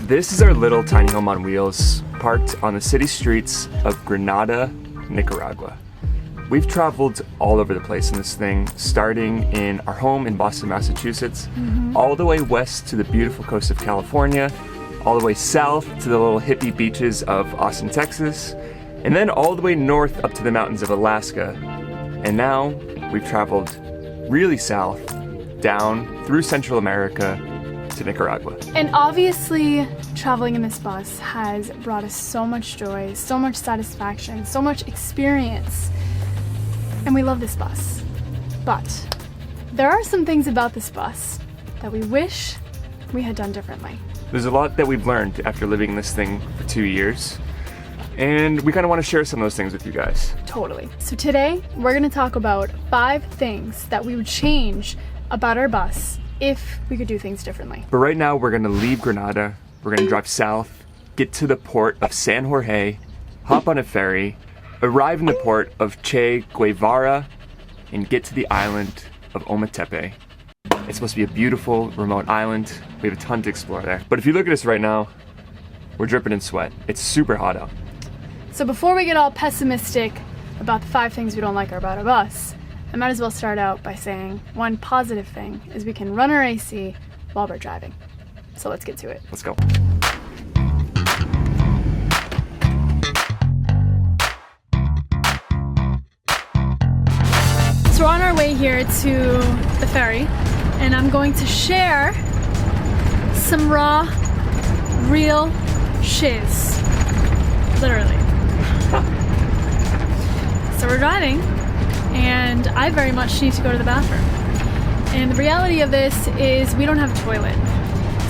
This is our little tiny home on wheels, parked on the city streets of Granada, Nicaragua. We've traveled all over the place in this thing, starting in our home in Boston, Massachusetts, all the way west to the beautiful coast of California, all the way south to the little hippie beaches of Austin, Texas, and then all the way north up to the mountains of Alaska. And now we've traveled really south, down through Central America to Nicaragua. And obviously, traveling in this bus has brought us so much joy, so much satisfaction, so much experience. And we love this bus. But there are some things about this bus that we wish we had done differently. There's a lot that we've learned after living in this thing for 2 years, and we kind of want to share some of those things with you guys. Totally. So today, we're going to talk about 5 things that we would change about our bus if we could do things differently. But right now, we're going to leave Granada, we're going to drive south, get to the port of San Jorge, hop on a ferry, arrive in the port of Che Guevara, and get to the island of Ometepe. It's supposed to be a beautiful, remote island. We have a ton to explore there. But if you look at us right now, we're dripping in sweat. It's super hot out. So before we get all pessimistic about the 5 things we don't like about our bus, I might as well start out by saying one positive thing is we can run our AC while we're driving. So let's get to it. Let's go. So we're on our way here to the ferry, and I'm going to share some raw, real shiz. Literally. So we're driving, and I very much need to go to the bathroom. And the reality of this is we don't have a toilet.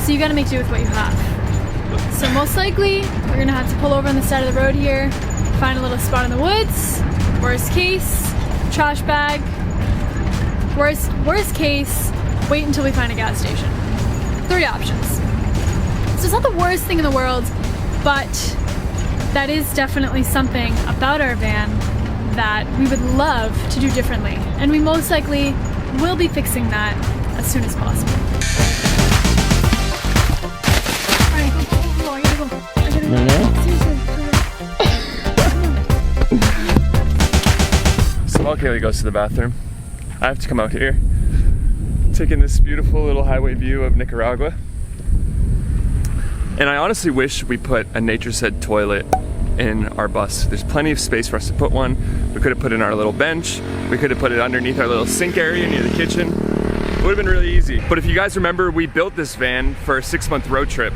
So you gotta make do with what you have. So most likely, we're gonna have to pull over on the side of the road here, find a little spot in the woods. Worst case, trash bag. Worst case, wait until we find a gas station. 3 options. So it's not the worst thing in the world, but that is definitely something about our van that we would love to do differently. And we most likely will be fixing that as soon as possible. Alright, go. I gotta go. Seriously. So while Kaylee goes to the bathroom, I have to come out here, taking this beautiful little highway view of Nicaragua. And I honestly wish we put a nature's head toilet in our bus. There's plenty of space for us to put one. We could have put it in our little bench. We could have put it underneath our little sink area near the kitchen. It would have been really easy. But if you guys remember, we built this van for a 6-month road trip,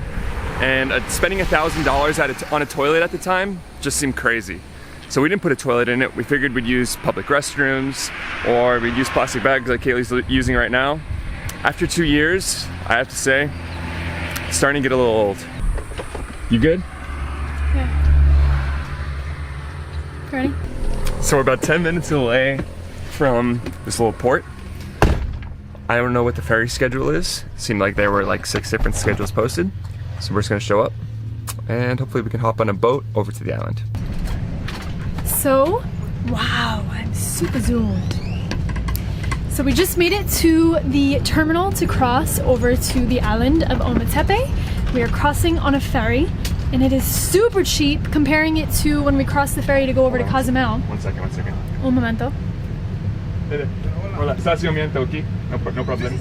and spending $1,000 on a toilet at the time just seemed crazy. So we didn't put a toilet in it. We figured we'd use public restrooms, or we'd use plastic bags like Kaylee's using right now. After 2 years, I have to say, it's starting to get a little old. You good? Yeah. Ready? So we're about 10 minutes away from this little port. I don't know what the ferry schedule is. Seemed like there were like 6 different schedules posted. So we're just gonna show up, and hopefully we can hop on a boat over to the island. So, wow, I'm super zoomed. So we just made it to the terminal to cross over to the island of Ometepe. We are crossing on a ferry, and it is super cheap comparing it to when we crossed the ferry to go over to Cozumel. One second. Un momento. Hola, estacionamiento aquí. No problem.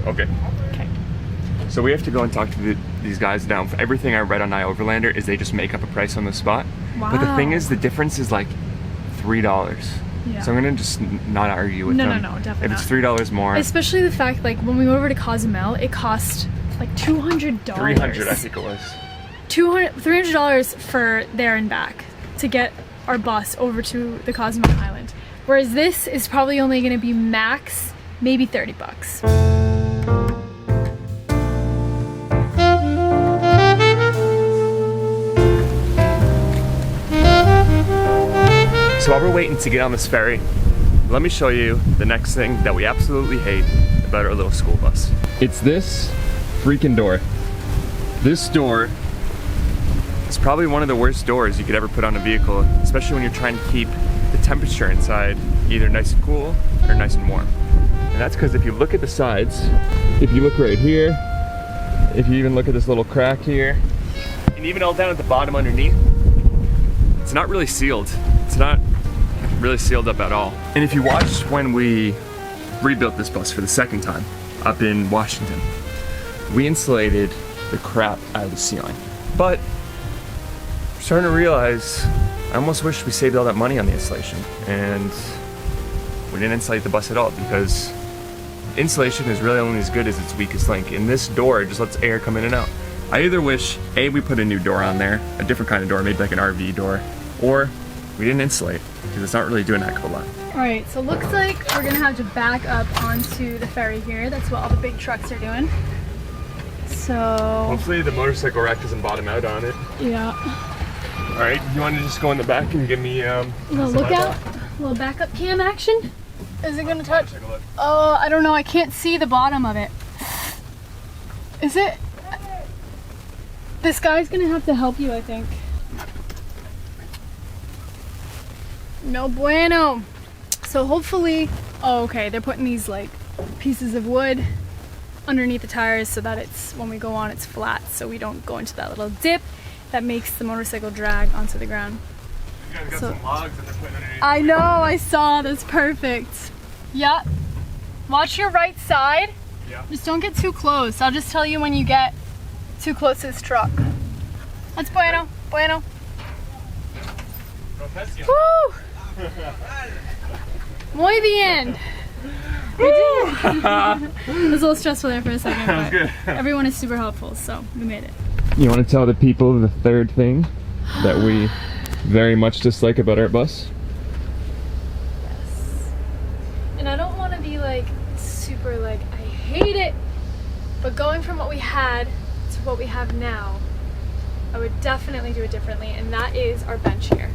Okay. Okay. So we have to go and talk to these guys now. Everything I read on iOverlander is they just make up a price on the spot. Wow. But the thing is, the difference is like $3. Yeah. So I'm gonna just not argue with them. No, definitely If it's $3 more. Especially the fact, like, when we went over to Cozumel, it cost like $200. $300, I think it was. $300 for there and back to get our bus over to the Cozumel Island. Whereas this is probably only gonna be max, maybe $30. So while we're waiting to get on this ferry, let me show you the next thing that we absolutely hate about our little school bus. It's this freaking door. This door is probably one of the worst doors you could ever put on a vehicle, especially when you're trying to keep the temperature inside either nice and cool or nice and warm. And that's because if you look at the sides, if you look right here, if you even look at this little crack here, and even all down at the bottom underneath, it's not really sealed. It's not really sealed up at all. And if you watched when we rebuilt this bus for the second time up in Washington, we insulated the crap out of the ceiling. But I'm starting to realize I almost wish we saved all that money on the insulation and we didn't insulate the bus at all, because insulation is really only as good as its weakest link, and this door just lets air come in and out. I either wish A, we put a new door on there, a different kind of door, maybe like an RV door, or we didn't insulate, because it's not really doing that a lot. Alright, so looks like we're gonna have to back up onto the ferry here. That's what all the big trucks are doing. So hopefully the motorcycle rack doesn't bottom out on it. Yeah. Alright, you want to just go in the back and give me a little lookout? A little backup cam action? Is it gonna touch? Oh, I don't know, I can't see the bottom of it. Is it? This guy's gonna have to help you, I think. No bueno. So hopefully, oh okay, they're putting these like pieces of wood underneath the tires so that it's, when we go on, it's flat, so we don't go into that little dip that makes the motorcycle drag onto the ground. You guys got some logs that they're putting underneath. I know, I saw this, perfect. Yeah. Watch your right side. Yeah. Just don't get too close. I'll just tell you when you get too close to this truck. That's bueno, bueno. Woo! Muy bien. We did. It was a little stressful there for a second, but good. Everyone is super helpful, so we made it. You want to tell the people the third thing that we very much dislike about our bus? Yes. And I don't want to be like super like, I hate it, but going from what we had to what we have now, I would definitely do it differently, and that is our bench here.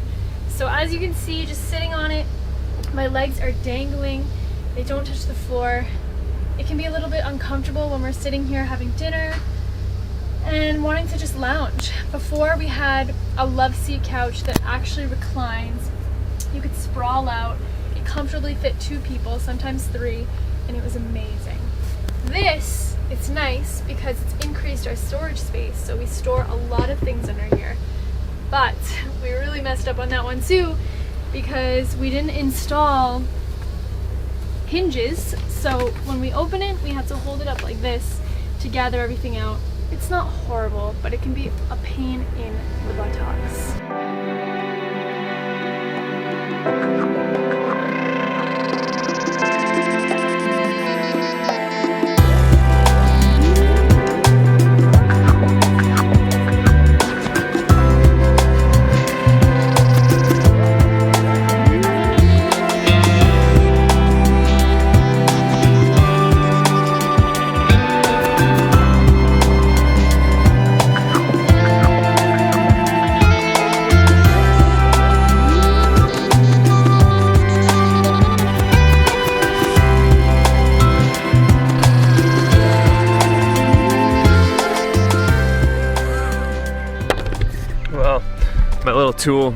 So as you can see, just sitting on it, my legs are dangling, they don't touch the floor. It can be a little bit uncomfortable when we're sitting here having dinner and wanting to just lounge. Before, we had a love seat couch that actually reclines. You could sprawl out. It comfortably fit 2 people, sometimes 3, and it was amazing. This, it's nice because it's increased our storage space, so we store a lot of things under here. But we really messed up on that one too, because we didn't install hinges, so when we open it, we have to hold it up like this to gather everything out. It's not horrible, but it can be a pain in the buttocks.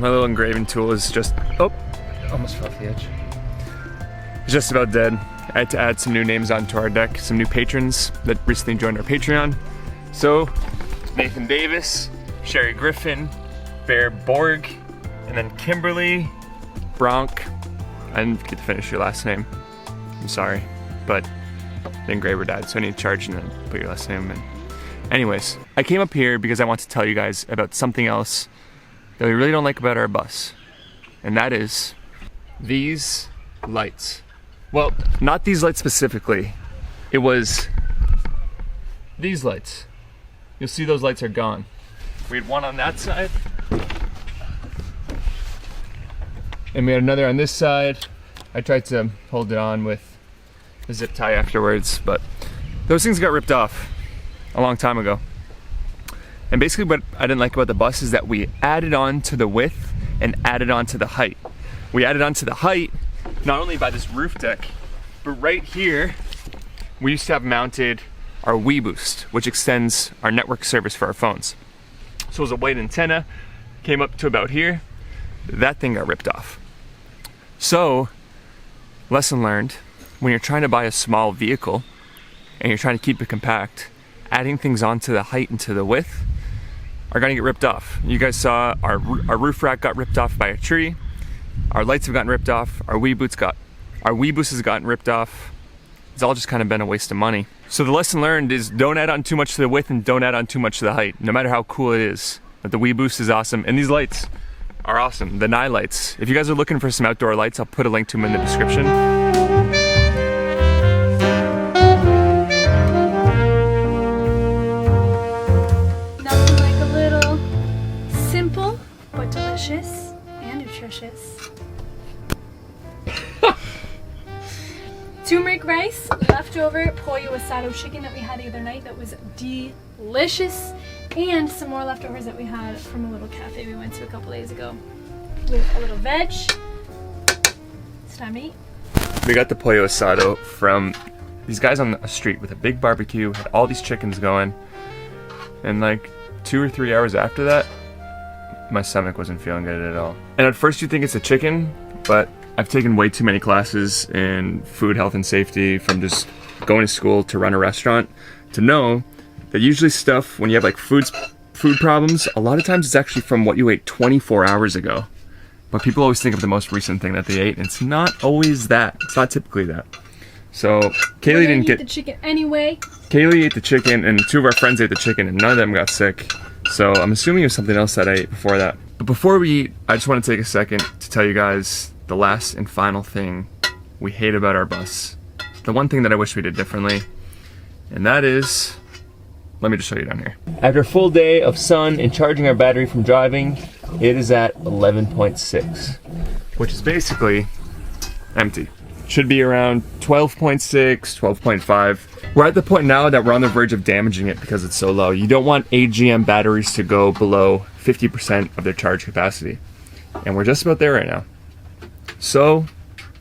My little engraving tool is just, oh, almost fell off the edge. It's just about dead. I had to add some new names onto our deck, some new patrons that recently joined our Patreon. So, Nathan Davis, Sherry Griffin, Bear Borg, and then Kimberly Bronk. I didn't get to finish your last name. I'm sorry, but the engraver died, so I need to charge and then put your last name in. Anyways, I came up here because I want to tell you guys about something else that we really don't like about our bus, and that is these lights. Well, not these lights specifically. It was these lights. You'll see those lights are gone. We had one on that side, and we had another on this side. I tried to hold it on with a zip tie afterwards, but those things got ripped off a long time ago. And basically what I didn't like about the bus is that we added on to the width and added on to the height. We added on to the height not only by this roof deck, but right here we used to have mounted our WeBoost, which extends our network service for our phones. So it was a white antenna, came up to about here. That thing got ripped off. So, lesson learned, when you're trying to buy a small vehicle and you're trying to keep it compact, adding things onto the height and to the width are gonna get ripped off. You guys saw our roof rack got ripped off by a tree. Our lights have gotten ripped off. Our wee boost has gotten ripped off. It's all just kind of been a waste of money. So the lesson learned is don't add on too much to the width and don't add on too much to the height, no matter how cool it is. But the wee boost is awesome, and these lights are awesome. The night lights. If you guys are looking for some outdoor lights, I'll put a link to them in the description. Nothing like a little simple but delicious and nutritious turmeric rice, leftover pollo asado chicken that we had the other night that was delicious, and some more leftovers that we had from a little cafe we went to a couple days ago with a little veg. It's time to eat. We got the pollo asado from these guys on the street with a big barbecue, had all these chickens going, and like 2 or 3 hours after that, my stomach wasn't feeling good at all. And at first you think it's a chicken, but I've taken way too many classes in food, health, and safety from just going to school to run a restaurant to know that usually stuff, when you have like food problems, a lot of times it's actually from what you ate 24 hours ago. But people always think of the most recent thing that they ate, and it's not always that. It's not typically that. So Kaylee didn't get the chicken anyway. Kaylee ate the chicken, and 2 of our friends ate the chicken, and none of them got sick. So I'm assuming it was something else that I ate before that. But before we eat, I just want to take a second to tell you guys the last and final thing we hate about our bus. The one thing that I wish we did differently, and that is, let me just show you down here. After a full day of sun and charging our battery from driving, it is at 11.6, which is basically empty. Should be around 12.6, 12.5. We're at the point now that we're on the verge of damaging it because it's so low. You don't want AGM batteries to go below 50% of their charge capacity. And we're just about there right now. So,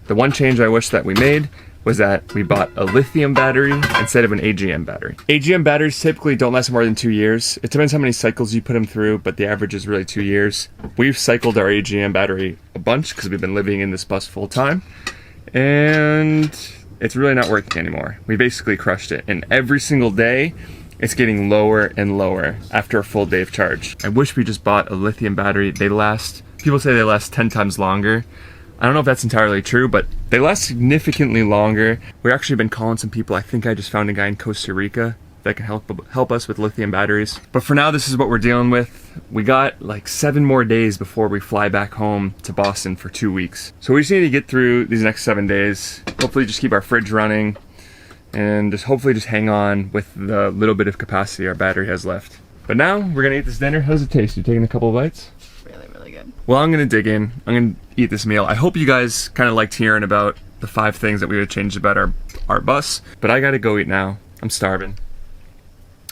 the one change I wish that we made was that we bought a lithium battery instead of an AGM battery. AGM batteries typically don't last more than 2 years. It depends how many cycles you put them through, but the average is really 2 years. We've cycled our AGM battery a bunch because we've been living in this bus full time, and it's really not working anymore. We basically crushed it, and every single day it's getting lower and lower after a full day of charge. I wish we just bought a lithium battery. People say they last 10 times longer. I don't know if that's entirely true, but they last significantly longer. We've actually been calling some people. I think I just found a guy in Costa Rica that can help us with lithium batteries. But for now, this is what we're dealing with. We got like 7 more days before we fly back home to Boston for 2 weeks. So we just need to get through these next 7 days. Hopefully just keep our fridge running and hopefully just hang on with the little bit of capacity our battery has left. But now we're gonna eat this dinner. How's it taste? You taking a couple of bites? Really good. Well, I'm gonna dig in. I'm gonna eat this meal. I hope you guys kind of liked hearing about the 5 things that we would change about our bus, but I gotta go eat now. I'm starving.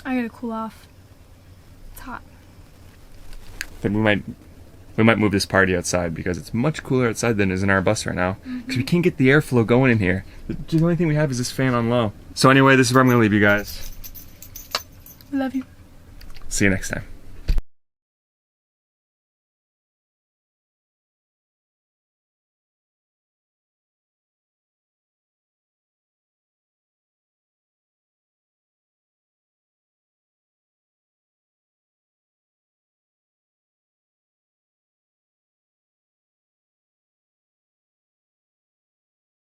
I gotta cool off. It's hot. I think we might move this party outside because it's much cooler outside than it is in our bus right now. Because we can't get the airflow going in here. The only thing we have is this fan on low. So anyway, this is where I'm gonna leave you guys. Love you. See you next time.